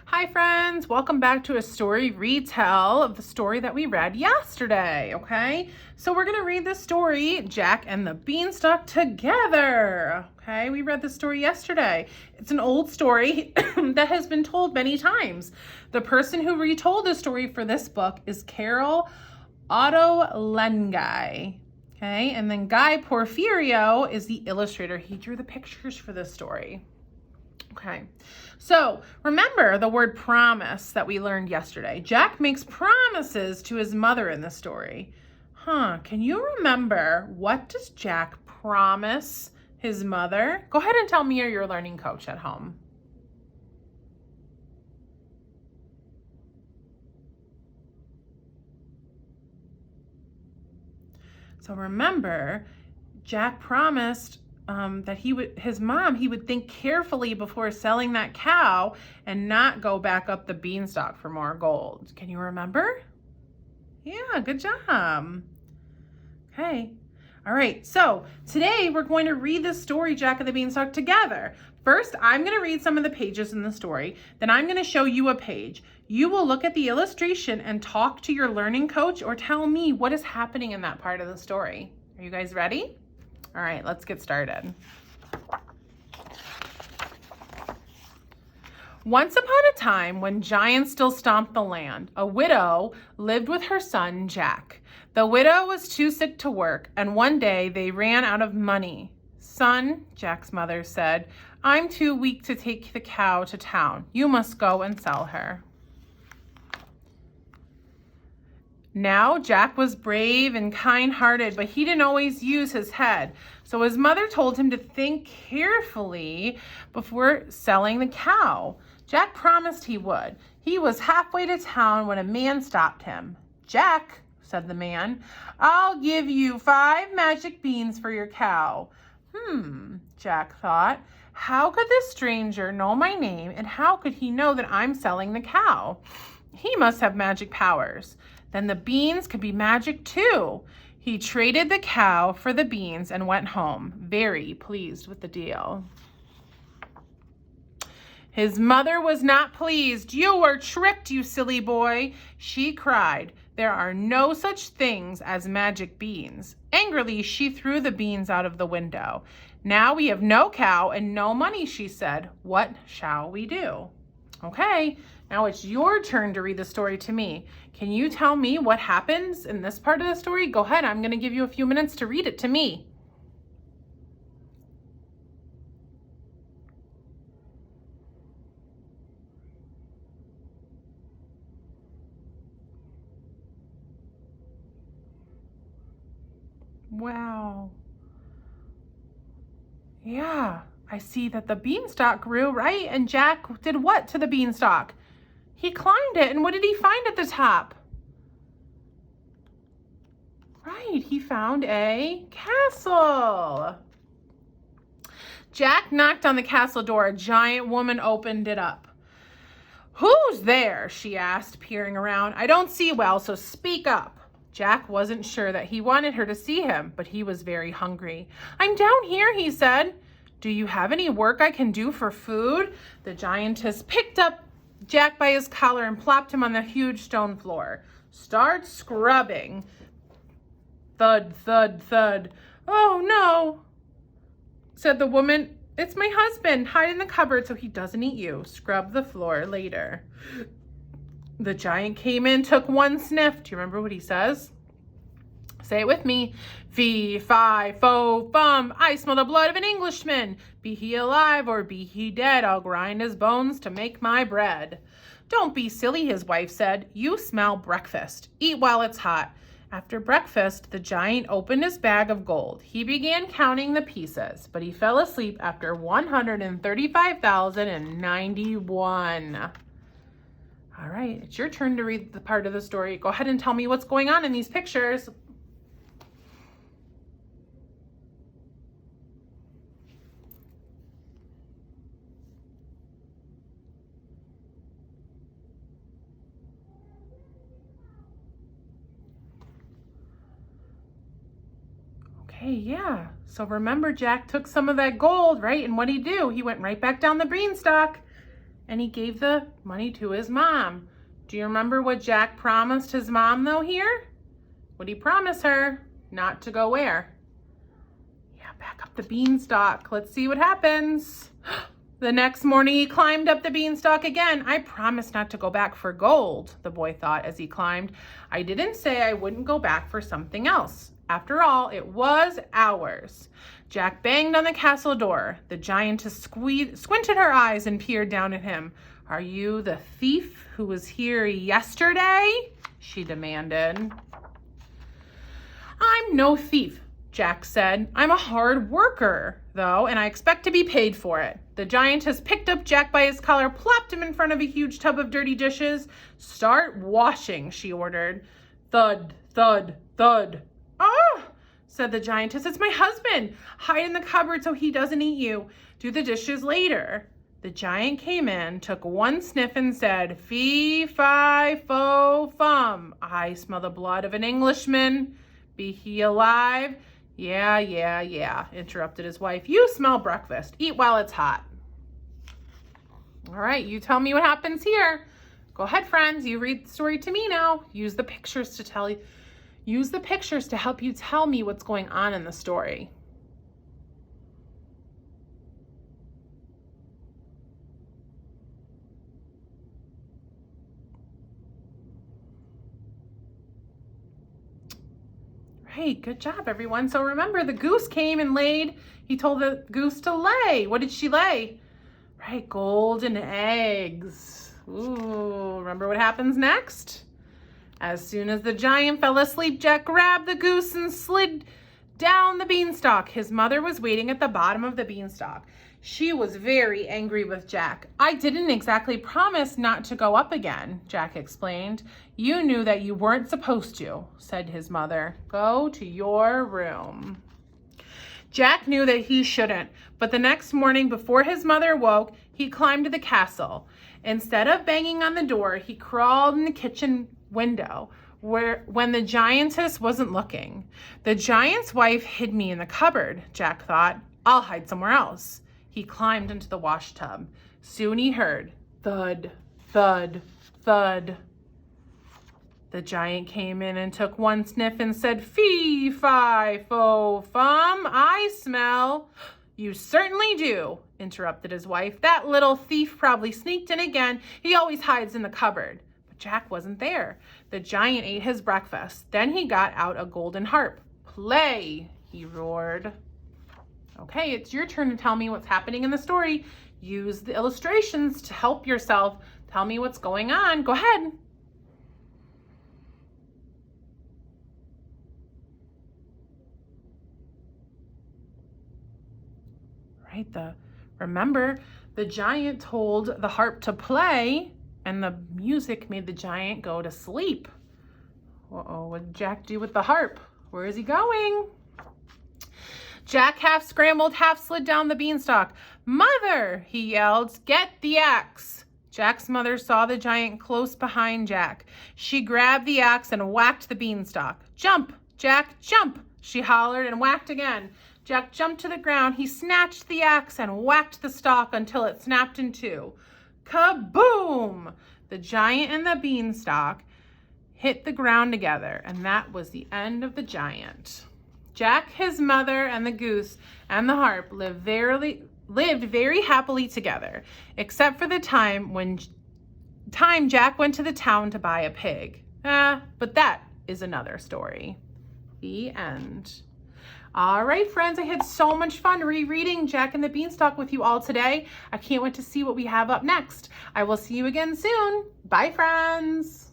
Hi friends, welcome back to a story retell of the story that we read yesterday, okay? So we're gonna read the story, Jack and the Beanstalk together, okay? We read the story yesterday. It's an old story that has been told many times. The person who retold the story for this book is Carol Ottolenghi, okay? And then Guy Porfirio is the illustrator. He drew the pictures for this story. Okay, so remember the word promise that we learned yesterday. Jack makes promises to his mother in the story. Can you remember what does Jack promise his mother? Go ahead and tell me, or your learning coach at home. So remember, Jack promised that he would think carefully before selling that cow and not go back up the beanstalk for more gold. Can you remember? Yeah, good job. Okay. All right, so today we're going to read the story, Jack and the Beanstalk, together. First, I'm going to read some of the pages in the story. Then I'm going to show you a page. You will look at the illustration and talk to your learning coach or tell me what is happening in that part of the story. Are you guys ready? All right, let's get started. Once upon a time, when giants still stomped the land, a widow lived with her son, Jack. The widow was too sick to work, and one day they ran out of money. "Son," Jack's mother said, "I'm too weak to take the cow to town. You must go and sell her." Now, Jack was brave and kind-hearted, but he didn't always use his head. So his mother told him to think carefully before selling the cow. Jack promised he would. He was halfway to town when a man stopped him. "Jack," said the man, "I'll give you 5 magic beans for your cow." Jack thought, how could this stranger know my name, and how could he know that I'm selling the cow? He must have magic powers. Then the beans could be magic too. He traded the cow for the beans and went home, very pleased with the deal. His mother was not pleased. "You were tricked, you silly boy," she cried. "There are no such things as magic beans." Angrily, she threw the beans out of the window. "Now we have no cow and no money," she said. "What shall we do?" Okay, now it's your turn to read the story to me. Can you tell me what happens in this part of the story? Go ahead, I'm going to give you a few minutes to read it to me. Wow. Yeah, I see that the beanstalk grew, right? And Jack did what to the beanstalk? He climbed it, and what did he find at the top? Right, he found a castle. Jack knocked on the castle door. A giant woman opened it up. "Who's there?" she asked, peering around. "I don't see well, so speak up." Jack wasn't sure that he wanted her to see him, but he was very hungry. "I'm down here," he said. "Do you have any work I can do for food?" The giantess picked up Jack by his collar and plopped him on the huge stone floor. "Start scrubbing." Thud, thud, thud. "Oh no," said the woman. "It's my husband. Hide in the cupboard so he doesn't eat you. Scrub the floor later." The giant came in, took one sniff. Do you remember what he says? Say it with me. "Fee, fi, fo, fum. I smell the blood of an Englishman. Be he alive or be he dead, I'll grind his bones to make my bread." "Don't be silly," his wife said. "You smell breakfast. Eat while it's hot." After breakfast, the giant opened his bag of gold. He began counting the pieces, but he fell asleep after 135,091. All right, it's your turn to read the part of the story. Go ahead and tell me what's going on in these pictures. Okay, yeah. So remember, Jack took some of that gold, right? And what did he do? He went right back down the beanstalk and he gave the money to his mom. Do you remember what Jack promised his mom, though, here? What did he promise her? Not to go where? Yeah, back up the beanstalk. Let's see what happens. The next morning, he climbed up the beanstalk again. I promised not to go back for gold, the boy thought as he climbed. I didn't say I wouldn't go back for something else. After all, it was ours. Jack banged on the castle door. The giantess squinted her eyes and peered down at him. Are you the thief who was here yesterday? She demanded. I'm no thief, Jack said. I'm a hard worker, though, and I expect to be paid for it. The giantess picked up Jack by his collar, plopped him in front of a huge tub of dirty dishes. Start washing, she ordered. Thud, thud, thud. Ah, said the giantess. It's my husband. Hide in the cupboard so he doesn't eat you. Do the dishes later. The giant came in, took one sniff and said, Fee, fi, fo, fum. I smell the blood of an Englishman. Be he alive? Yeah, interrupted his wife. You smell breakfast. Eat while it's hot. All right, you tell me what happens here. Go ahead, friends. You read the story to me now. Use the pictures to help you tell me what's going on in the story. Right, good job, everyone. So remember, the goose came and laid. He told the goose to lay. What did she lay? Right, golden eggs. Ooh, remember what happens next? As soon as the giant fell asleep, Jack grabbed the goose and slid down the beanstalk. His mother was waiting at the bottom of the beanstalk. She was very angry with Jack. I didn't exactly promise not to go up again, Jack explained. You knew that you weren't supposed to, said his mother. Go to your room. Jack knew that he shouldn't, but the next morning before his mother woke, he climbed to the castle. Instead of banging on the door, he crawled in the kitchen window when the giantess wasn't looking. The giant's wife hid me in the cupboard, Jack thought. I'll hide somewhere else. He climbed into the wash tub. Soon he heard thud, thud, thud. The giant came in and took one sniff and said, Fee, fi, fo, fum, I smell. You certainly do, interrupted his wife. That little thief probably sneaked in again. He always hides in the cupboard. But Jack wasn't there. The giant ate his breakfast. Then he got out a golden harp. Play, he roared. Okay, it's your turn to tell me what's happening in the story. Use the illustrations to help yourself. Tell me what's going on. Go ahead. Right, remember, the giant told the harp to play, and the music made the giant go to sleep. Uh-oh, what did Jack do with the harp? Where is he going? Jack half scrambled, half slid down the beanstalk. Mother, he yelled, get the axe. Jack's mother saw the giant close behind Jack. She grabbed the axe and whacked the beanstalk. Jump, Jack, jump, she hollered and whacked again. Jack jumped to the ground. He snatched the axe and whacked the stalk until it snapped in two. Kaboom! The giant and the beanstalk hit the ground together, and that was the end of the giant. Jack, his mother, and the goose and the harp lived very happily together, except for the time Jack went to the town to buy a pig. But that is another story. The end. All right, friends, I had so much fun rereading Jack and the Beanstalk with you all today. I can't wait to see what we have up next. I will see you again soon. Bye, friends.